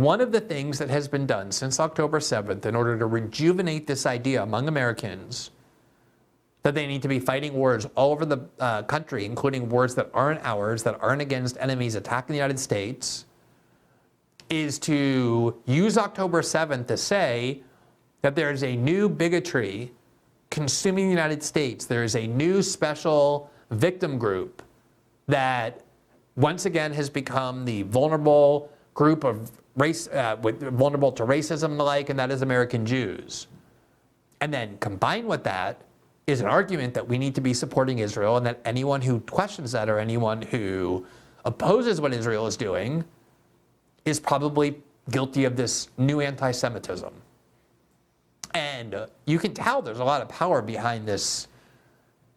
one of the things that has been done since October 7th in order to rejuvenate this idea among Americans that they need to be fighting wars all over the country, including wars that aren't ours, that aren't against enemies attacking the United States, is to use October 7th to say that there is a new bigotry consuming the United States. There is a new special victim group that once again has become the vulnerable group of race, vulnerable to racism and the like, and that is American Jews. And then combined with that is an argument that we need to be supporting Israel, and that anyone who questions that or anyone who opposes what Israel is doing is probably guilty of this new anti-Semitism. And you can tell there's a lot of power behind this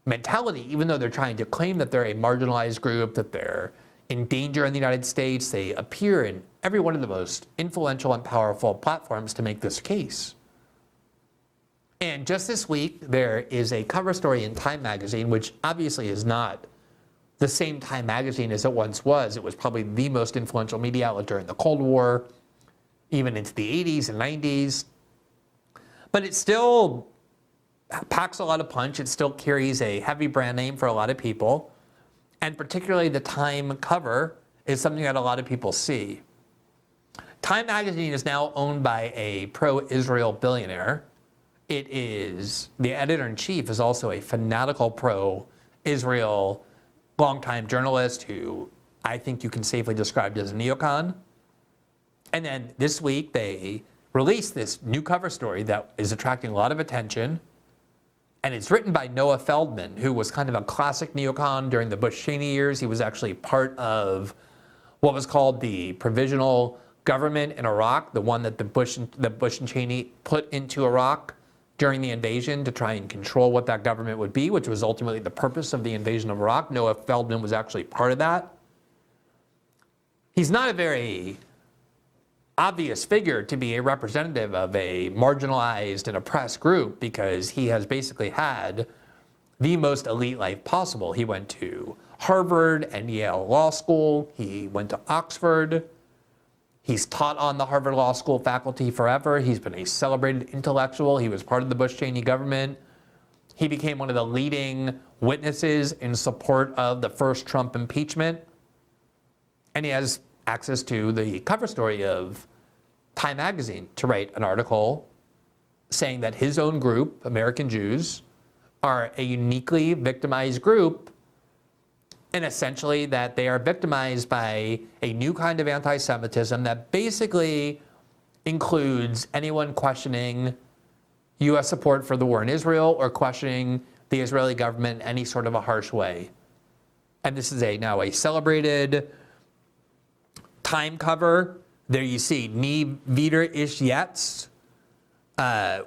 mentality, even though they're trying to claim that they're a marginalized group, that they're in danger in the United States. They appear in every one of the most influential and powerful platforms to make this case. And just this week, there is a cover story in Time magazine, which obviously is not the same Time magazine as it once was. It was probably the most influential media outlet during the Cold War, even into the 80s and 90s. But it still packs a lot of punch. It still carries a heavy brand name for a lot of people. And particularly the Time cover is something that a lot of people see. Time magazine is now owned by a pro-Israel billionaire. It is, the editor-in-chief is also a fanatical pro-Israel longtime journalist who I think you can safely describe as a neocon. And then this week they released this new cover story that is attracting a lot of attention. And it's written by Noah Feldman, who was kind of a classic neocon during the Bush-Cheney years. He was actually part of what was called the Provisional Government in Iraq, the one that the Bush and Cheney put into Iraq during the invasion to try and control what that government would be, which was ultimately the purpose of the invasion of Iraq. Noah Feldman was actually part of that. He's not a very obvious figure to be a representative of a marginalized and oppressed group, because he has basically had the most elite life possible. He went to Harvard and Yale Law School. He went to Oxford. He's taught on the Harvard Law School faculty forever. He's been a celebrated intellectual. He was part of the Bush-Cheney government. He became one of the leading witnesses in support of the first Trump impeachment. And he has access to the cover story of Time magazine to write an article saying that his own group, American Jews, are a uniquely victimized group, and essentially that they are victimized by a new kind of anti-Semitism that basically includes anyone questioning U.S. support for the war in Israel or questioning the Israeli government in any sort of a harsh way. And this is now a celebrated Time cover. There you see Nie wieder ist jetzt,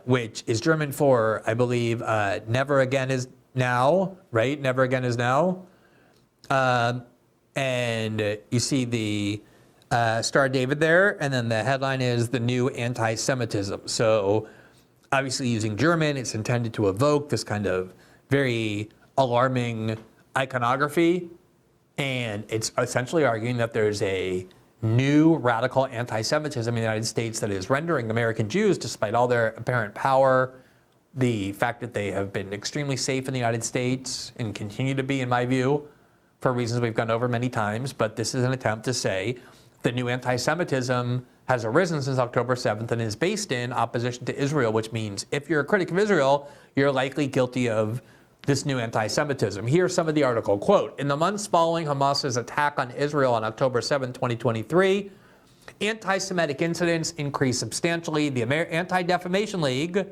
which is German for, I believe, never again is now, right? Never again is now. And you see the Star David there, and then the headline is the new anti-Semitism. So obviously using German, it's intended to evoke this kind of very alarming iconography. And it's essentially arguing that there's a new radical anti-Semitism in the United States that is rendering American Jews, despite all their apparent power, the fact that they have been extremely safe in the United States and continue to be, in my view, for reasons we've gone over many times. But this is an attempt to say the new anti-Semitism has arisen since October 7th and is based in opposition to Israel, which means if you're a critic of Israel, you're likely guilty of this new anti-Semitism. Here's some of the article. Quote, in the months following Hamas's attack on Israel on October 7, 2023, anti-Semitic incidents increased substantially. The Anti-Defamation League,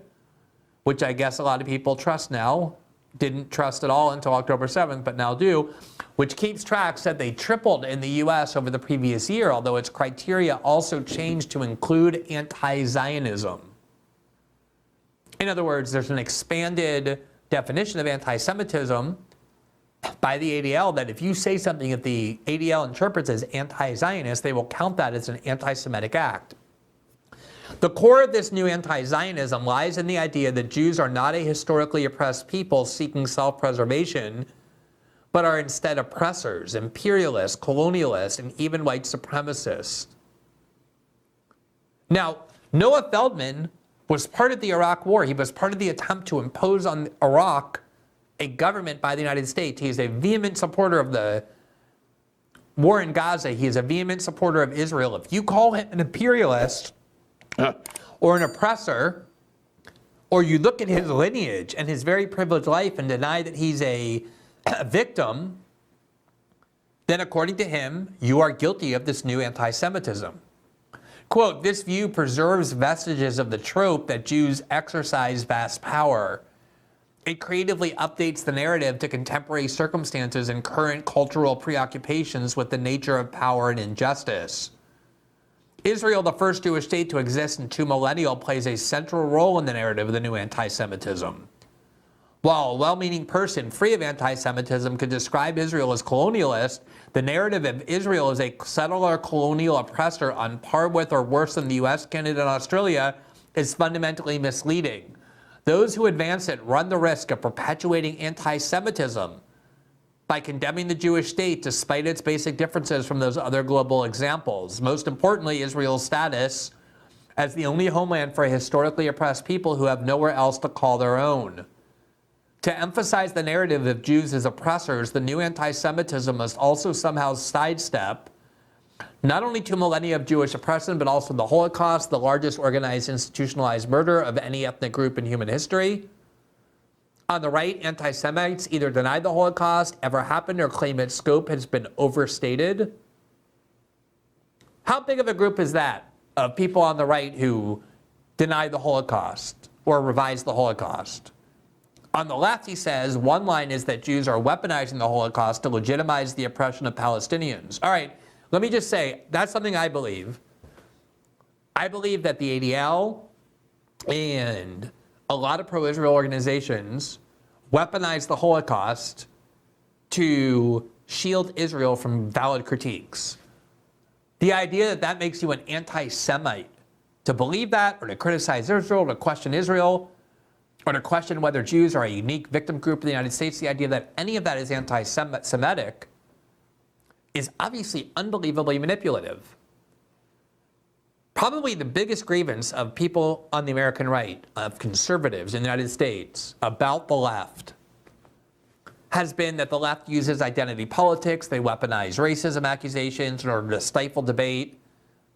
which I guess a lot of people trust now, didn't trust at all until October 7th, but now do, which keeps track, said they tripled in the U.S. over the previous year, although its criteria also changed to include anti-Zionism. In other words, there's an expanded definition of anti-Semitism by the ADL that if you say something that the ADL interprets as anti-Zionist, they will count that as an anti-Semitic act. The core of this new anti-Zionism lies in the idea that Jews are not a historically oppressed people seeking self-preservation, but are instead oppressors, imperialists, colonialists, and even white supremacists. Now, Noah Feldman was part of the Iraq War. He was part of the attempt to impose on Iraq a government by the United States. He is a vehement supporter of the war in Gaza. He is a vehement supporter of Israel. If you call him an imperialist or an oppressor, or you look at his lineage and his very privileged life and deny that he's a victim, then according to him, you are guilty of this new anti-Semitism. Quote, this view preserves vestiges of the trope that Jews exercise vast power. It creatively updates the narrative to contemporary circumstances and current cultural preoccupations with the nature of power and injustice. Israel, the first Jewish state to exist in 2 millennia, plays a central role in the narrative of the new anti-Semitism. While a well-meaning person free of anti-Semitism could describe Israel as colonialist, the narrative of Israel as a settler colonial oppressor on par with or worse than the US, Canada, and Australia is fundamentally misleading. Those who advance it run the risk of perpetuating anti-Semitism by condemning the Jewish state despite its basic differences from those other global examples. Most importantly, Israel's status as the only homeland for historically oppressed people who have nowhere else to call their own. To emphasize the narrative of Jews as oppressors, the new anti-Semitism must also somehow sidestep not only 2 millennia of Jewish oppression, but also the Holocaust, the largest organized institutionalized murder of any ethnic group in human history. On the right, anti-Semites either deny the Holocaust ever happened or claim its scope has been overstated. How big of a group is that of people on the right who deny the Holocaust or revise the Holocaust? On the left, he says, one line is that Jews are weaponizing the Holocaust to legitimize the oppression of Palestinians. All right, let me just say, that's something I believe. I believe that the ADL and a lot of pro-Israel organizations weaponize the Holocaust to shield Israel from valid critiques. The idea that that makes you an anti-Semite, to believe that, or to criticize Israel, to question Israel, or to question whether Jews are a unique victim group in the United States, the idea that any of that is anti-Semitic is obviously unbelievably manipulative. Probably the biggest grievance of people on the American right, of conservatives in the United States, about the left, has been that the left uses identity politics, they weaponize racism accusations in order to stifle debate,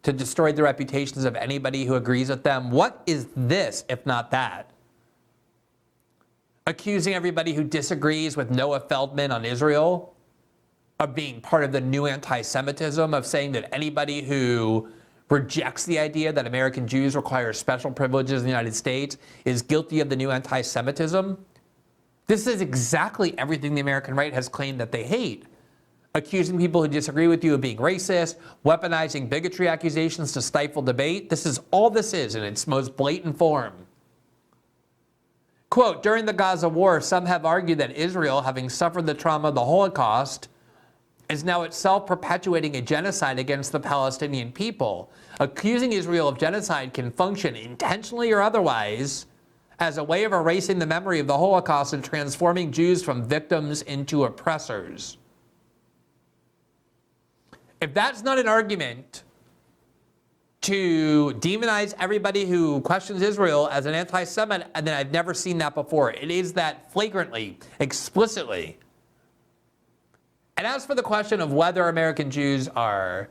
to destroy the reputations of anybody who agrees with them. What is this, if not that? Accusing everybody who disagrees with Noah Feldman on Israel of being part of the new anti-Semitism, of saying that anybody who rejects the idea that American Jews require special privileges in the United States is guilty of the new anti-Semitism. This is exactly everything the American right has claimed that they hate. Accusing people who disagree with you of being racist, weaponizing bigotry accusations to stifle debate. This is all this is in its most blatant form. Quote, during the Gaza war, some have argued that Israel, having suffered the trauma of the Holocaust, is now itself perpetuating a genocide against the Palestinian people. Accusing Israel of genocide can function, intentionally or otherwise, as a way of erasing the memory of the Holocaust and transforming Jews from victims into oppressors. If that's not an argument to demonize everybody who questions Israel as an anti-Semite, then I've never seen that before. It is that flagrantly, explicitly. And as for the question of whether American Jews are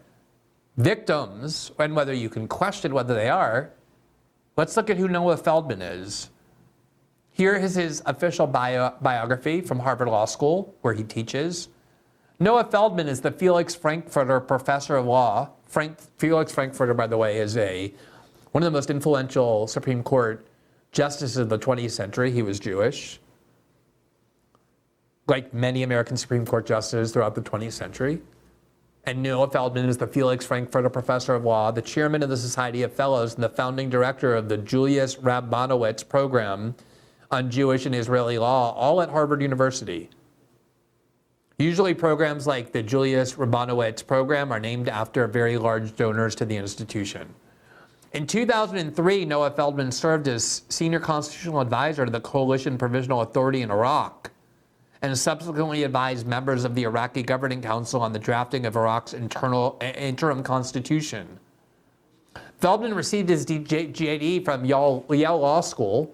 victims, and whether you can question whether they are, let's look at who Noah Feldman is. Here is his official biography from Harvard Law School, where he teaches. Noah Feldman is the Felix Frankfurter Professor of Law. Felix Frankfurter, by the way, is one of the most influential Supreme Court justices of the 20th century. He was Jewish, like many American Supreme Court justices throughout the 20th century. And Noah Feldman is the Felix Frankfurter Professor of Law, the chairman of the Society of Fellows, and the founding director of the Julius Rabbanowitz Program on Jewish and Israeli Law, all at Harvard University. Usually programs like the Julius Rabbanowitz Program are named after very large donors to the institution. In 2003, Noah Feldman served as senior constitutional advisor to the Coalition Provisional Authority in Iraq, and subsequently advised members of the Iraqi Governing Council on the drafting of Iraq's interim constitution. Feldman received his GAD from Yale Law School,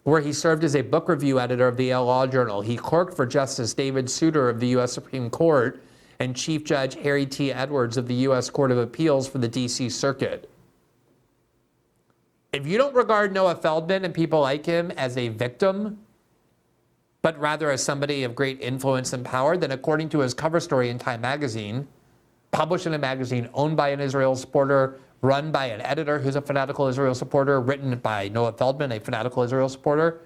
where he served as a book review editor of the Yale Law Journal. He clerked for Justice David Souter of the U.S. Supreme Court and Chief Judge Harry T. Edwards of the U.S. Court of Appeals for the D.C. Circuit. If you don't regard Noah Feldman and people like him as a victim, but rather as somebody of great influence and power, then according to his cover story in Time magazine, published in a magazine owned by an Israel supporter, run by an editor who's a fanatical Israel supporter, written by Noah Feldman, a fanatical Israel supporter,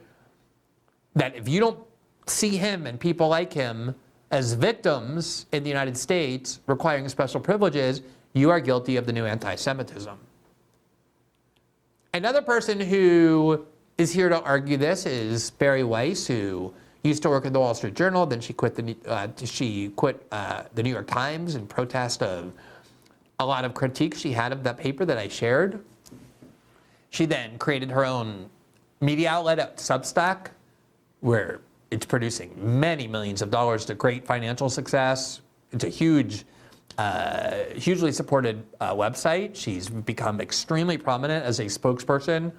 that if you don't see him and people like him as victims in the United States requiring special privileges, you are guilty of the new anti-Semitism. Another person who is here to argue this is Bari Weiss, who used to work at the Wall Street Journal. Then she quit the New York Times in protest of a lot of critiques she had of that paper that I shared. She then created her own media outlet at Substack, where it's producing many millions of dollars to great financial success. It's a hugely supported website. She's become extremely prominent as a spokesperson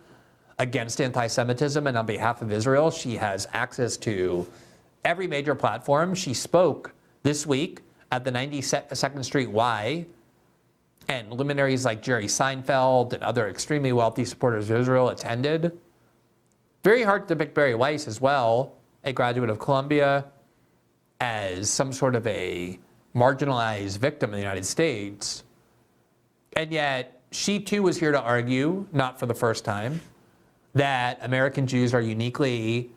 against anti-Semitism and on behalf of Israel. She has access to every major platform. She spoke this week at the 92nd Street Y, and luminaries like Jerry Seinfeld and other extremely wealthy supporters of Israel attended. Very hard to depict Bari Weiss as well, a graduate of Columbia, as some sort of a marginalized victim in the United States. And yet, she too was here to argue, not for the first time, that American Jews are uniquely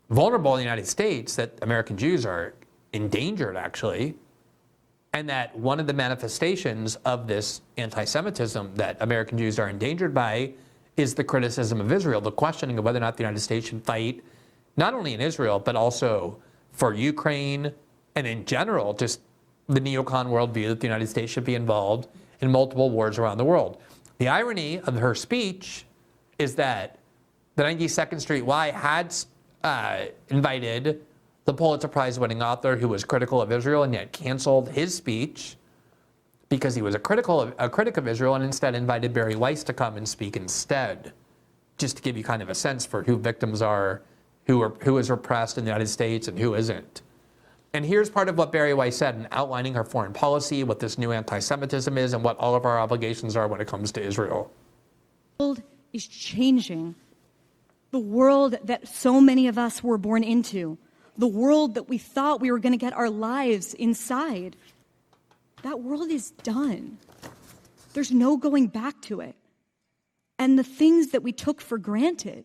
vulnerable in the United States, that American Jews are endangered, actually, and that one of the manifestations of this anti-Semitism that American Jews are endangered by is the criticism of Israel, the questioning of whether or not the United States should fight, not only in Israel, but also for Ukraine, and in general, just the Neocon worldview that the United States should be involved in multiple wars around the world. The irony of her speech is that the 92nd Street Y had invited the Pulitzer Prize winning author who was critical of Israel and yet canceled his speech because he was a critic of Israel, and instead invited Bari Weiss to come and speak instead, just to give you kind of a sense for who victims are, who is repressed in the United States and who isn't. And here's part of what Bari Weiss said in outlining her foreign policy, what this new anti-Semitism is, and what all of our obligations are when it comes to Israel. The world is changing. The world that so many of us were born into. The world that we thought we were going to get our lives inside. That world is done. There's no going back to it. And the things that we took for granted,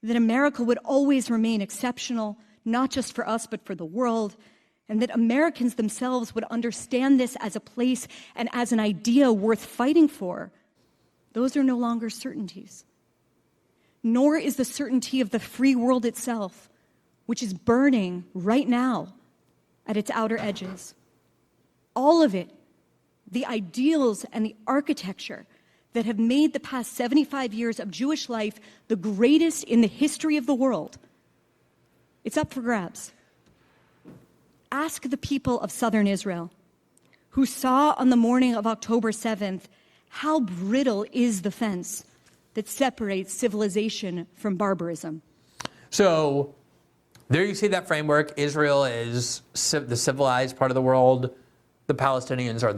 that America would always remain exceptional, not just for us, but for the world, and that Americans themselves would understand this as a place and as an idea worth fighting for, those are no longer certainties. Nor is the certainty of the free world itself, which is burning right now at its outer edges. All of it, the ideals and the architecture that have made the past 75 years of Jewish life the greatest in the history of the world, it's up for grabs. Ask the people of southern Israel, who saw on the morning of October 7th how brittle is the fence that separates civilization from barbarism. So there you see that framework. Israel is the civilized part of the world. The Palestinians are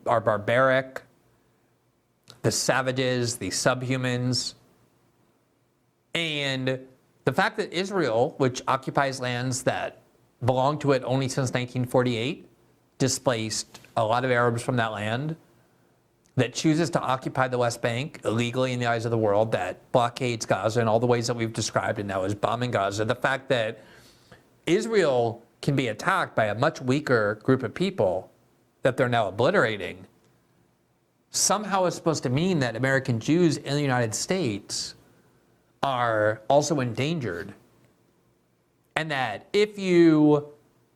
are barbaric, the savages, the subhumans. And the fact that Israel, which occupies lands that belonged to it only since 1948, displaced a lot of Arabs from that land, that chooses to occupy the West Bank illegally in the eyes of the world, that blockades Gaza in all the ways that we've described and now is bombing Gaza, the fact that Israel can be attacked by a much weaker group of people that they're now obliterating, somehow is supposed to mean that American Jews in the United States are also endangered. And that if you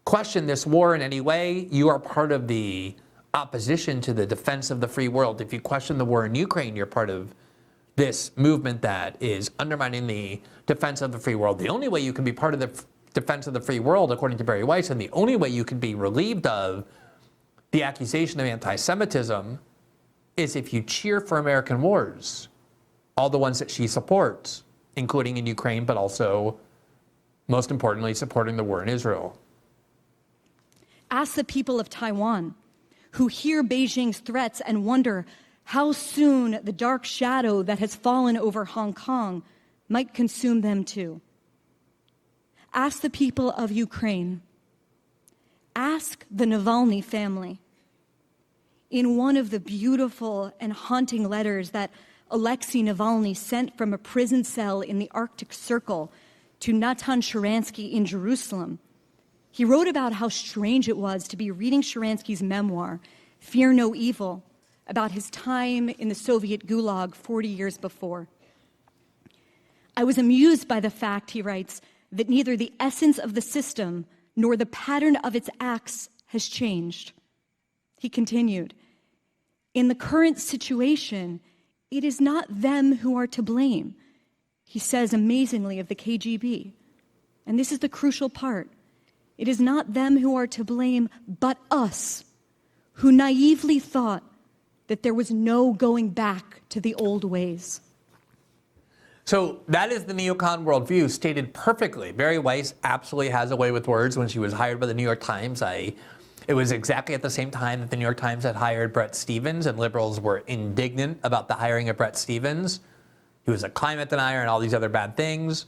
question this war in any way, you are part of the opposition to the defense of the free world. If you question the war in Ukraine, you're part of this movement that is undermining the defense of the free world. The only way you can be part of the defense of the free world, according to Bari Weiss, and the only way you can be relieved of the accusation of anti-Semitism is if you cheer for American wars, all the ones that she supports, including in Ukraine, but also, most importantly, supporting the war in Israel. Ask the people of Taiwan, who hear Beijing's threats and wonder how soon the dark shadow that has fallen over Hong Kong might consume them too. Ask the people of Ukraine. Ask the Navalny family. In one of the beautiful and haunting letters that Alexei Navalny sent from a prison cell in the Arctic Circle to Natan Sharansky in Jerusalem, he wrote about how strange it was to be reading Sharansky's memoir, Fear No Evil, about his time in the Soviet Gulag 40 years before. I was amused by the fact, he writes, that neither the essence of the system nor the pattern of its acts has changed. He continued, in the current situation, it is not them who are to blame, he says amazingly of the KGB. And this is the crucial part. It is not them who are to blame, but us, who naively thought that there was no going back to the old ways. So that is the neocon worldview stated perfectly. Bari Weiss absolutely has a way with words. When she was hired by the New York Times, it was exactly at the same time that the New York Times had hired Bret Stephens, and liberals were indignant about the hiring of Bret Stephens. He was a climate denier and all these other bad things.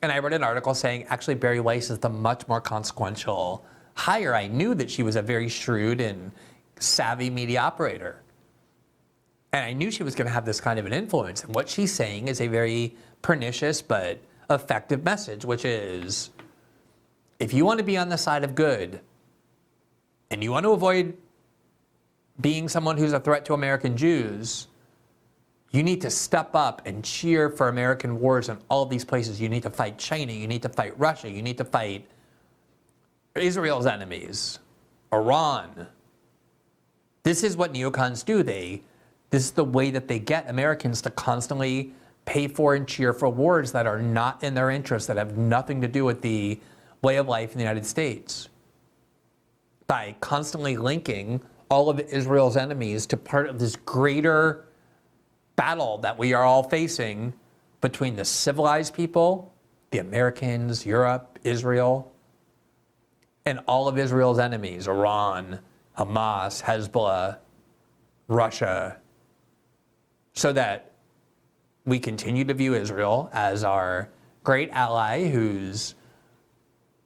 And I read an article saying, actually, Bari Weiss is the much more consequential hire. I knew that she was a very shrewd and savvy media operator. And I knew she was going to have this kind of an influence. And what she's saying is a very pernicious but effective message, which is, if you want to be on the side of good, and you want to avoid being someone who's a threat to American Jews, you need to step up and cheer for American wars in all of these places. You need to fight China. You need to fight Russia. You need to fight Israel's enemies, Iran. This is what neocons do. This is the way that they get Americans to constantly pay for and cheer for wars that are not in their interest, that have nothing to do with the way of life in the United States, by constantly linking all of Israel's enemies to part of this greater battle that we are all facing between the civilized people, the Americans, Europe, Israel, and all of Israel's enemies, Iran, Hamas, Hezbollah, Russia, so that we continue to view Israel as our great ally whose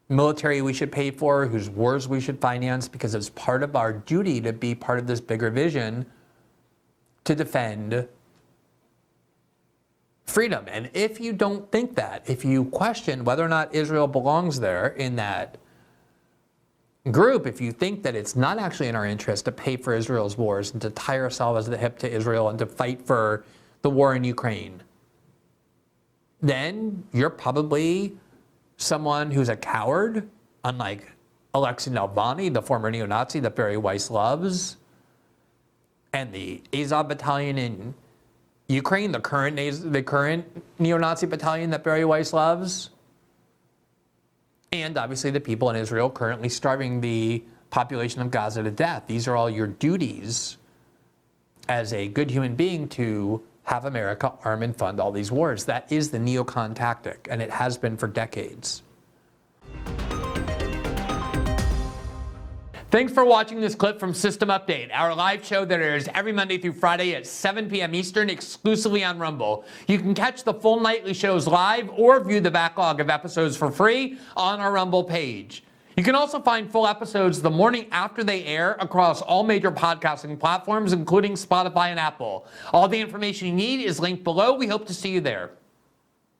military we should pay for, whose wars we should finance, because it's part of our duty to be part of this bigger vision to defend freedom. And if you don't think that, if you question whether or not Israel belongs there in that group, if you think that it's not actually in our interest to pay for Israel's wars and to tie ourselves at the hip to Israel and to fight for the war in Ukraine, then you're probably someone who's a coward, unlike Alexei Navalny, the former neo-Nazi that Bari Weiss loves, and the Azov battalion in Ukraine, the current neo-Nazi battalion that Bari Weiss loves, and obviously the people in Israel currently starving the population of Gaza to death. These are all your duties as a good human being, to have America arm and fund all these wars. That is the neocon tactic, and it has been for decades. Thanks for watching this clip from System Update, our live show that airs every Monday through Friday at 7 p.m. Eastern, exclusively on Rumble. You can catch the full nightly shows live or view the backlog of episodes for free on our Rumble page. You can also find full episodes the morning after they air across all major podcasting platforms, including Spotify and Apple. All the information you need is linked below. We hope to see you there.